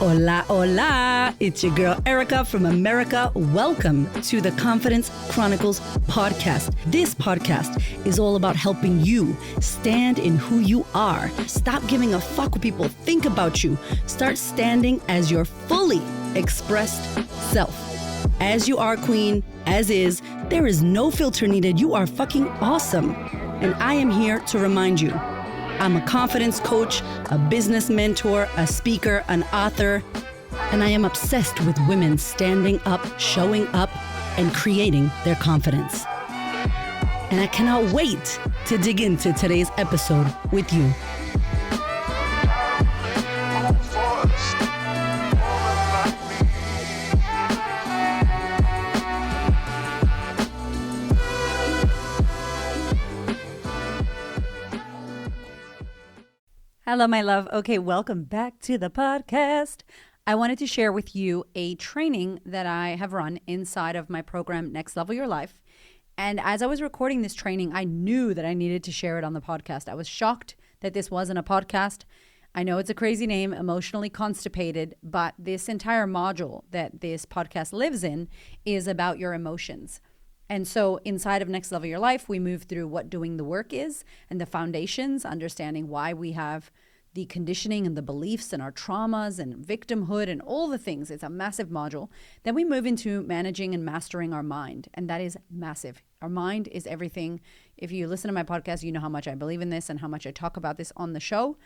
Hola, hola. It's your girl, Erika from America. Welcome to the Confidence Chronicles podcast. This podcast is all about helping you stand in who you are. Stop giving a fuck what people think about you. Start standing as your fully expressed self. As you are, queen, as is, there is no filter needed. You are fucking awesome. And I am here to remind you, I'm a confidence coach, a business mentor, a speaker, an author, and I am obsessed with women standing up, showing up, and creating their confidence. And I cannot wait to dig into today's episode with you. Hello, my love. Okay, welcome back to the podcast. I wanted to share with you a training that I have run inside of my program, Next Level Your Life. And as I was recording this training, I knew that I needed to share it on the podcast. I was shocked that this wasn't a podcast. I know it's a crazy name, Emotionally Constipated, but this entire module that this podcast lives in is about your emotions. And so inside of Next Level Your Life, we move through what doing the work is and the foundations, understanding why we have the conditioning and the beliefs and our traumas and victimhood and all the things. It's a massive module. Then we move into managing and mastering our mind. And that is massive. Our mind is everything. If you listen to my podcast, you know how much I believe in this and how much I talk about this on the show.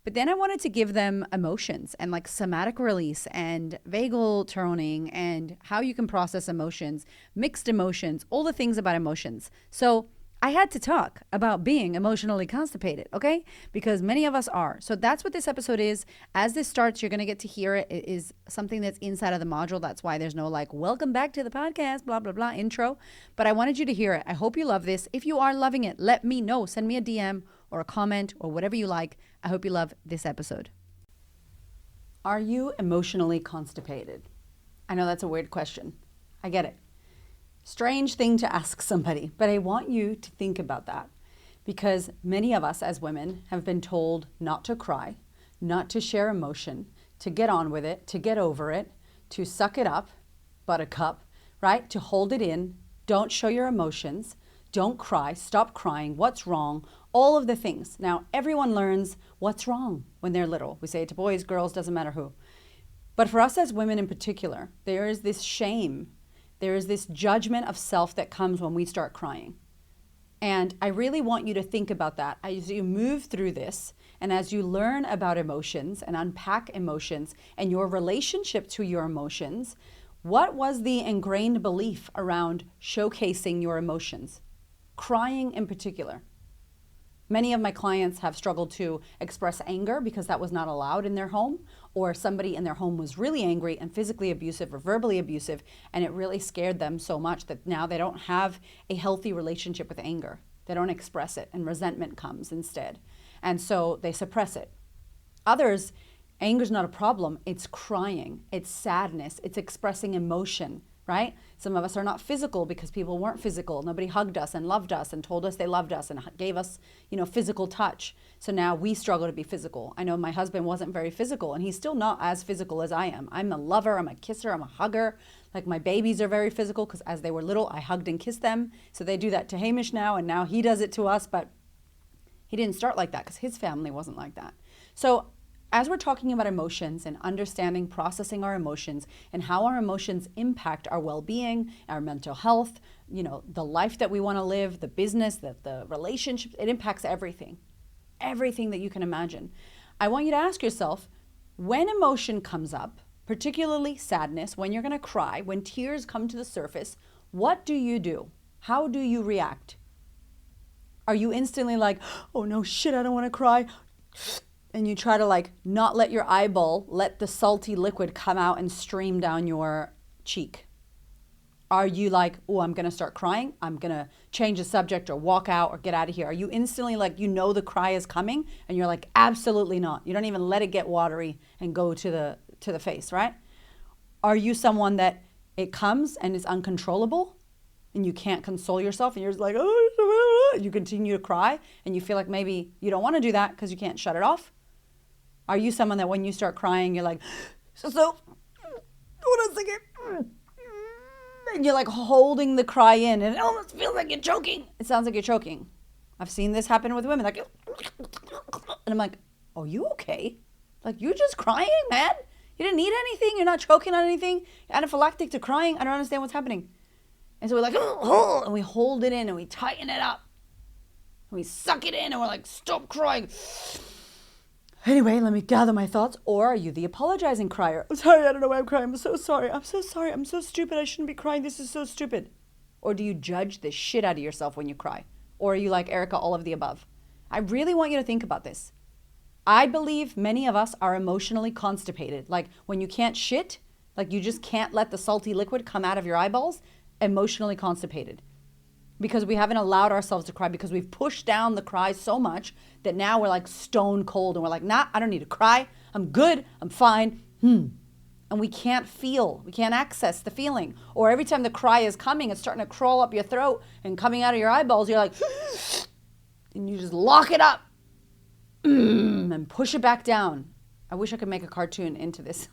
But then I wanted to give them emotions and like somatic release and vagal toning and how you can process emotions, mixed emotions, all the things about emotions. So I had to talk about being emotionally constipated, okay? Because many of us are. So that's what this episode is. As this starts, you're going to get to hear it. It is something that's inside of the module. That's why there's no like, welcome back to the podcast, blah, blah, blah, intro. But I wanted you to hear it. I hope you love this. If you are loving it, let me know. Send me a DM or a comment or whatever you like. I hope you love this episode. Are you emotionally constipated? I know that's a weird question. I get it. Strange thing to ask somebody, but I want you to think about that because many of us as women have been told not to cry, not to share emotion, to get on with it, to get over it, to suck it up, buttercup, right? To hold it in, don't show your emotions, don't cry, stop crying, what's wrong, all of the things. Now, everyone learns what's wrong when they're little. We say it to boys, girls, doesn't matter who. But for us as women in particular, there is this shame. There is this judgment of self that comes when we start crying. And I really want you to think about that as you move through this and as you learn about emotions and unpack emotions and your relationship to your emotions. What was the ingrained belief around showcasing your emotions? Crying in particular. Many of my clients have struggled to express anger because that was not allowed in their home, or somebody in their home was really angry and physically abusive or verbally abusive, and it really scared them so much that now they don't have a healthy relationship with anger. They don't express it, and resentment comes instead. And so they suppress it. Others, anger's not a problem. It's crying, it's sadness, it's expressing emotion, right? Some of us are not physical because people weren't physical. Nobody hugged us and loved us and told us they loved us and gave us, physical touch. So now we struggle to be physical. I know my husband wasn't very physical and he's still not as physical as I am. I'm a lover, I'm a kisser, I'm a hugger. Like my babies are very physical because as they were little, I hugged and kissed them. So they do that to Hamish now and now he does it to us, but he didn't start like that because his family wasn't like that. So as we're talking about emotions and understanding, processing our emotions and how our emotions impact our well-being, our mental health, the life that we want to live, the business, the relationships, it impacts everything that you can imagine. I want you to ask yourself, when emotion comes up, particularly sadness, when you're going to cry, when tears come to the surface, what do you do? How do you react? Are you instantly like, oh no, shit, I don't want to cry? And you try to not let your eyeball, let the salty liquid come out and stream down your cheek? Are you like, oh, I'm going to start crying. I'm going to change the subject or walk out or get out of here. Are you instantly the cry is coming and you're like, absolutely not. You don't even let it get watery and go to the face, right? Are you someone that it comes and it's uncontrollable and you can't console yourself and you're just like, oh, you continue to cry and you feel like maybe you don't want to do that because you can't shut it off? Are you someone that when you start crying, you're like, So, hold on a second. And you're like holding the cry in, and it almost feels like you're choking. It sounds like you're choking. I've seen this happen with women. Like, and I'm like, are you okay? Like, you're just crying, man? You didn't need anything? You're not choking on anything? You're anaphylactic to crying? I don't understand what's happening. And so we're like, oh, and we hold it in and we tighten it up. And we suck it in and we're like, stop crying. Anyway, let me gather my thoughts. Or are you the apologizing crier? I'm sorry, I don't know why I'm crying. I'm so sorry. I'm so sorry. I'm so stupid. I shouldn't be crying. This is so stupid. Or do you judge the shit out of yourself when you cry? Or are you like Erika, all of the above? I really want you to think about this. I believe many of us are emotionally constipated. Like when you can't shit, like you just can't let the salty liquid come out of your eyeballs, emotionally constipated. Because we haven't allowed ourselves to cry, because we've pushed down the cry so much that now we're like stone cold and we're like, nah, I don't need to cry. I'm good. I'm fine. And we can't feel, we can't access the feeling. Or every time the cry is coming, it's starting to crawl up your throat and coming out of your eyeballs. You're like, and you just lock it up and push it back down. I wish I could make a cartoon into this.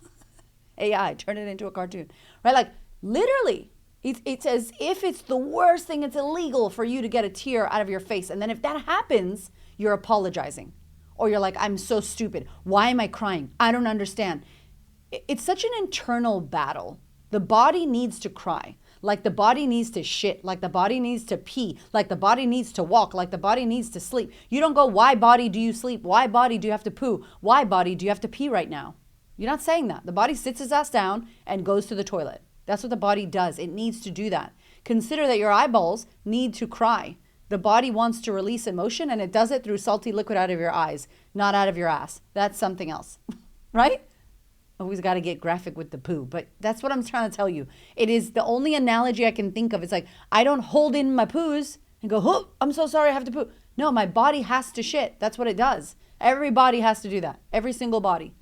AI, turn it into a cartoon, right? Like literally. It's as if it's the worst thing. It's illegal for you to get a tear out of your face. And then if that happens, you're apologizing. Or you're like, I'm so stupid. Why am I crying? I don't understand. It's such an internal battle. The body needs to cry. Like the body needs to shit. Like the body needs to pee. Like the body needs to walk. Like the body needs to sleep. You don't go, why body do you sleep? Why body do you have to poo? Why body do you have to pee right now? You're not saying that. The body sits its ass down and goes to the toilet. That's what the body does. It needs to do that. Consider that your eyeballs need to cry. The body wants to release emotion, and it does it through salty liquid out of your eyes, not out of your ass. That's something else, right? Always got to get graphic with the poo, but that's what I'm trying to tell you. It is the only analogy I can think of. It's like, I don't hold in my poos and go, oh, I'm so sorry, I have to poo. No, my body has to shit. That's what it does. Every body has to do that. Every single body.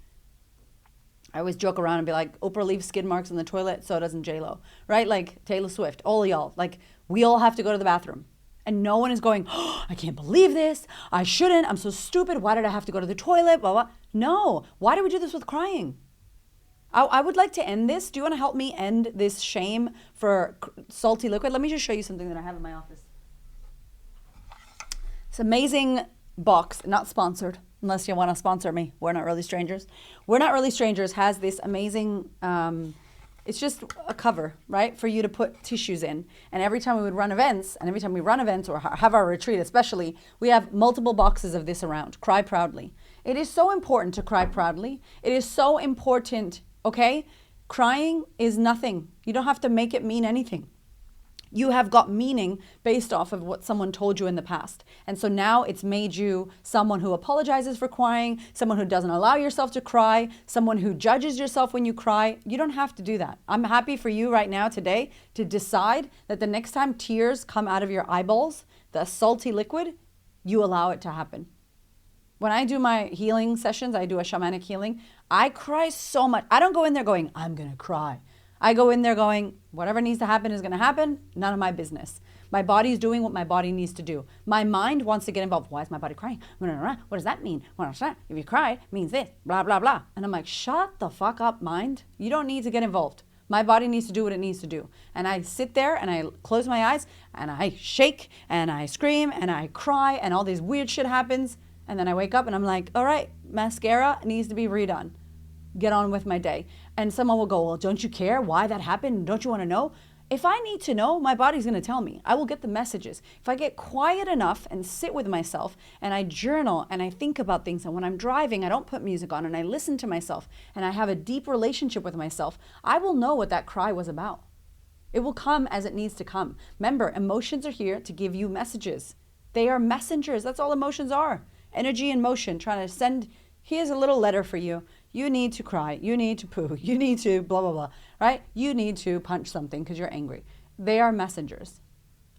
I always joke around and be like, Oprah leaves skid marks in the toilet, so doesn't J-Lo, right? Like Taylor Swift, all of y'all. Like we all have to go to the bathroom. And no one is going, oh, I can't believe this. I shouldn't. I'm so stupid. Why did I have to go to the toilet? Blah, blah. No. Why do we do this with crying? I would like to end this. Do you want to help me end this shame for salty liquid? Let me just show you something that I have in my office. It's amazing box, not sponsored. Unless you want to sponsor me. We're Not Really Strangers. We're Not Really Strangers has this amazing, it's just a cover, right? For you to put tissues in. And every time we would run events, and every time we run events or have our retreat especially, we have multiple boxes of this around. Cry proudly. It is so important to cry proudly. It is so important, okay? Crying is nothing. You don't have to make it mean anything. You have got meaning based off of what someone told you in the past. And so now it's made you someone who apologizes for crying, someone who doesn't allow yourself to cry, someone who judges yourself when you cry. You don't have to do that. I'm happy for you right now today to decide that the next time tears come out of your eyeballs, the salty liquid, you allow it to happen. When I do my healing sessions, I do a shamanic healing, I cry so much. I don't go in there going, I'm going to cry. I go in there going, whatever needs to happen is going to happen. None of my business. My body's doing what my body needs to do. My mind wants to get involved. Why is my body crying? What does that mean? If you cry, it means this, blah, blah, blah. And I'm like, shut the fuck up, mind. You don't need to get involved. My body needs to do what it needs to do. And I sit there and I close my eyes and I shake and I scream and I cry and all this weird shit happens. And then I wake up and I'm like, all right, mascara needs to be redone. Get on with my day. And someone will go, well, don't you care why that happened? Don't you want to know? If I need to know, my body's going to tell me. I will get the messages. If I get quiet enough and sit with myself and I journal and I think about things, and when I'm driving, I don't put music on and I listen to myself and I have a deep relationship with myself, I will know what that cry was about. It will come as it needs to come. Remember, emotions are here to give you messages. They are messengers. That's all emotions are. Energy and motion, trying to send, here's a little letter for you. You need to cry. You need to poo. You need to blah, blah, blah, right? You need to punch something because you're angry. They are messengers.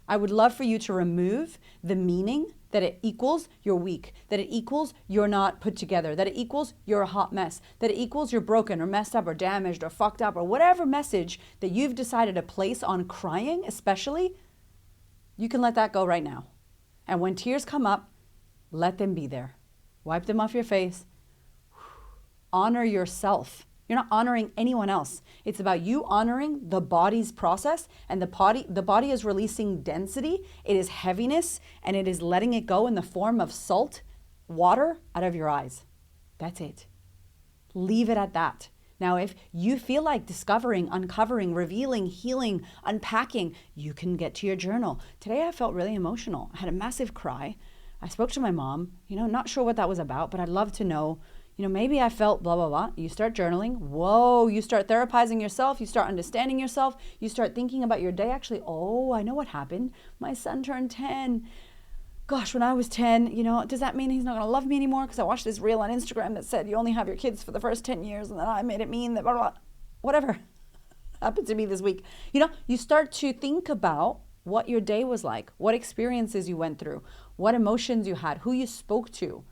I would love for you to remove the meaning that it equals you're weak, that it equals you're not put together, that it equals you're a hot mess, that it equals you're broken or messed up or damaged or fucked up or whatever message that you've decided to place on crying, especially, you can let that go right now. And when tears come up, let them be there. Wipe them off your face. Honor yourself. You're not honoring anyone else. It's about you honoring the body's process, and the body is releasing density. It is heaviness, and it is letting it go in the form of salt, water out of your eyes. That's it. Leave it at that. Now, if you feel like discovering, uncovering, revealing, healing, unpacking, you can get to your journal. Today I felt really emotional. I had a massive cry. I spoke to my mom, not sure what that was about, but I'd love to know, maybe I felt blah, blah, blah. You start journaling. Whoa, you start therapizing yourself. You start understanding yourself. You start thinking about your day. Actually, I know what happened. My son turned 10. Gosh, when I was 10, does that mean he's not going to love me anymore? Because I watched this reel on Instagram that said you only have your kids for the first 10 years, and then I made it mean that blah, blah, blah. Whatever happened to me this week. You start to think about what your day was like, what experiences you went through, what emotions you had, who you spoke to.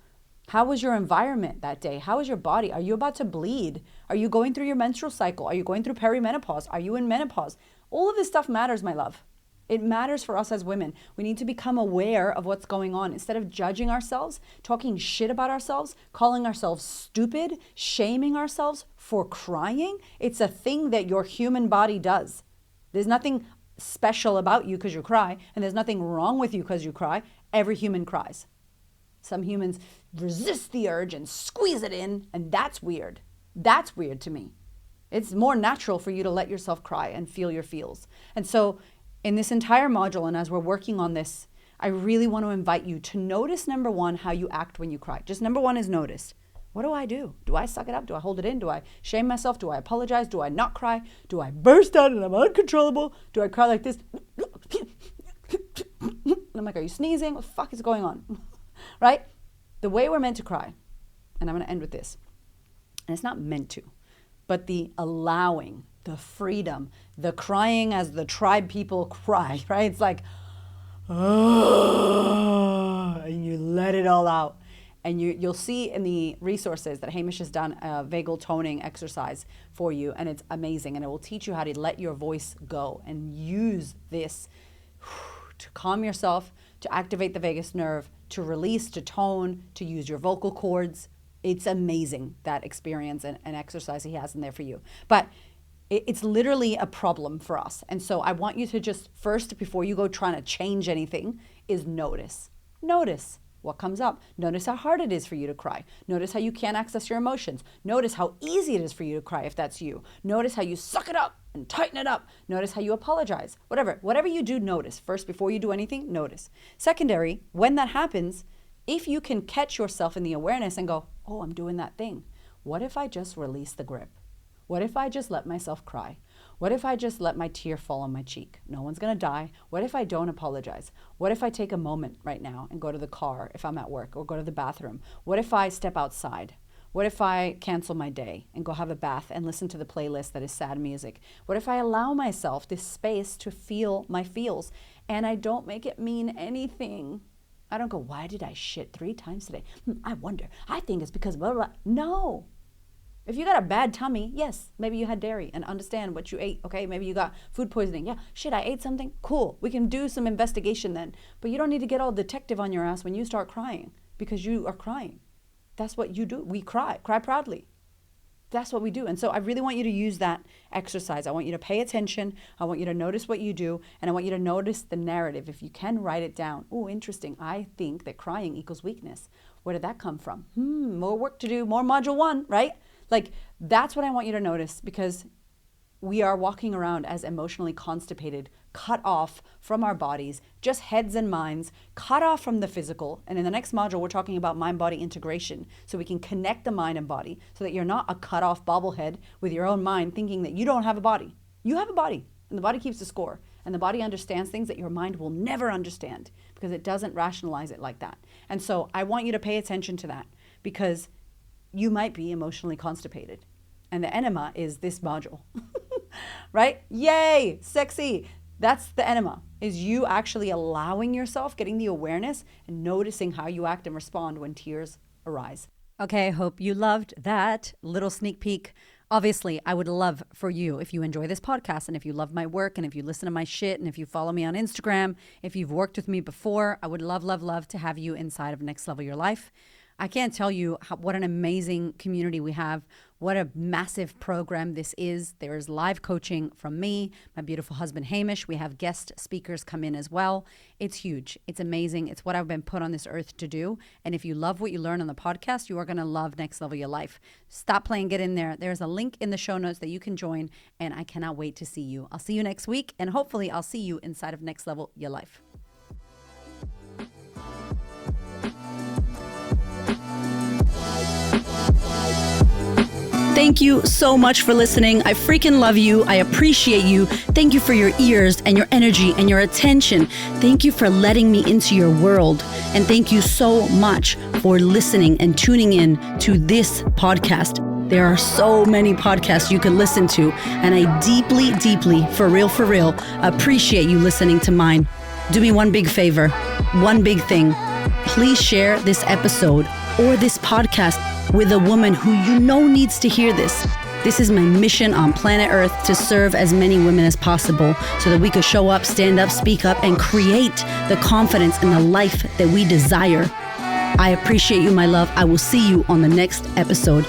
How was your environment that day? How is your body? Are you about to bleed? Are you going through your menstrual cycle? Are you going through perimenopause? Are you in menopause? All of this stuff matters, my love. It matters for us as women. We need to become aware of what's going on. Instead of judging ourselves, talking shit about ourselves, calling ourselves stupid, shaming ourselves for crying, it's a thing that your human body does. There's nothing special about you because you cry, and there's nothing wrong with you because you cry. Every human cries. Some humans resist the urge and squeeze it in, and that's weird. That's weird to me. It's more natural for you to let yourself cry and feel your feels. And so in this entire module, and as we're working on this, I really want to invite you to notice, number one, how you act when you cry. Just number one is notice. What do I do? Do I suck it up? Do I hold it in? Do I shame myself? Do I apologize? Do I not cry? Do I burst out and I'm uncontrollable? Do I cry like this? And I'm like, are you sneezing? What the fuck is going on? Right? The way we're meant to cry, and I'm going to end with this, and it's not meant to, but the allowing, the freedom, the crying as the tribe people cry, right? It's like, oh, and you let it all out. And you'll see in the resources that Hamish has done a vagal toning exercise for you, and it's amazing. And it will teach you how to let your voice go and use this to calm yourself, to activate the vagus nerve, to release, to tone, to use your vocal cords. It's amazing, that experience and exercise he has in there for you. But it's literally a problem for us. And so I want you to just first, before you go trying to change anything, is notice. Notice what comes up. Notice how hard it is for you to cry. Notice how you can't access your emotions. Notice how easy it is for you to cry if that's you. Notice how you suck it up and tighten it up. Notice how you apologize. Whatever you do, notice. First, before you do anything, notice. Secondary, when that happens, if you can catch yourself in the awareness and go, oh, I'm doing that thing. What if I just release the grip? What if I just let myself cry? What if I just let my tear fall on my cheek? No one's going to die. What if I don't apologize? What if I take a moment right now and go to the car if I'm at work, or go to the bathroom? What if I step outside? What if I cancel my day and go have a bath and listen to the playlist that is sad music? What if I allow myself this space to feel my feels and I don't make it mean anything? I don't go, why did I shit 3 times today? I wonder. I think it's because blah, blah, blah. No. If you got a bad tummy, yes, maybe you had dairy and understand what you ate, okay? Maybe you got food poisoning. Yeah, shit, I ate something. Cool. We can do some investigation then. But you don't need to get all detective on your ass when you start crying, because you are crying. That's what you do. We cry proudly. That's what we do. And so I really want you to use that exercise. I want you to pay attention. I want you to notice what you do. And I want you to notice the narrative. If you can, write it down. Oh, interesting. I think that crying equals weakness. Where did that come from? More work to do. More module 1, right? Like, that's what I want you to notice, because we are walking around as emotionally constipated, cut off from our bodies, just heads and minds, cut off from the physical. And in the next module, we're talking about mind-body integration, so we can connect the mind and body so that you're not a cut off bobblehead with your own mind thinking that you don't have a body. You have a body, and the body keeps the score. And the body understands things that your mind will never understand, because it doesn't rationalize it like that. And so I want you to pay attention to that, because you might be emotionally constipated. And the enema is this module, right? Yay, sexy. That's the enema, is you actually allowing yourself, getting the awareness and noticing how you act and respond when tears arise. Okay, I hope you loved that little sneak peek. Obviously, I would love for you, if you enjoy this podcast and if you love my work and if you listen to my shit and if you follow me on Instagram, if you've worked with me before, I would love, love, love to have you inside of Next Level Your Life. I can't tell you what an amazing community we have. What a massive program this is. There is live coaching from me, my beautiful husband Hamish. We have guest speakers come in as well. It's huge. It's amazing. It's what I've been put on this earth to do. And if you love what you learn on the podcast, you are going to love Next Level Your Life. Stop playing, get in there. There's a link in the show notes that you can join, and I cannot wait to see you. I'll see you next week, and hopefully I'll see you inside of Next Level Your Life. Thank you so much for listening. I freaking love you. I appreciate you. Thank you for your ears and your energy and your attention. Thank you for letting me into your world. And thank you so much for listening and tuning in to this podcast. There are so many podcasts you could listen to, and I deeply, deeply, for real, appreciate you listening to mine. Do me one big favor, one big thing. Please share this episode or this podcast with a woman who you know needs to hear this. This is my mission on planet Earth, to serve as many women as possible so that we could show up, stand up, speak up, and create the confidence and the life that we desire. I appreciate you, my love. I will see you on the next episode.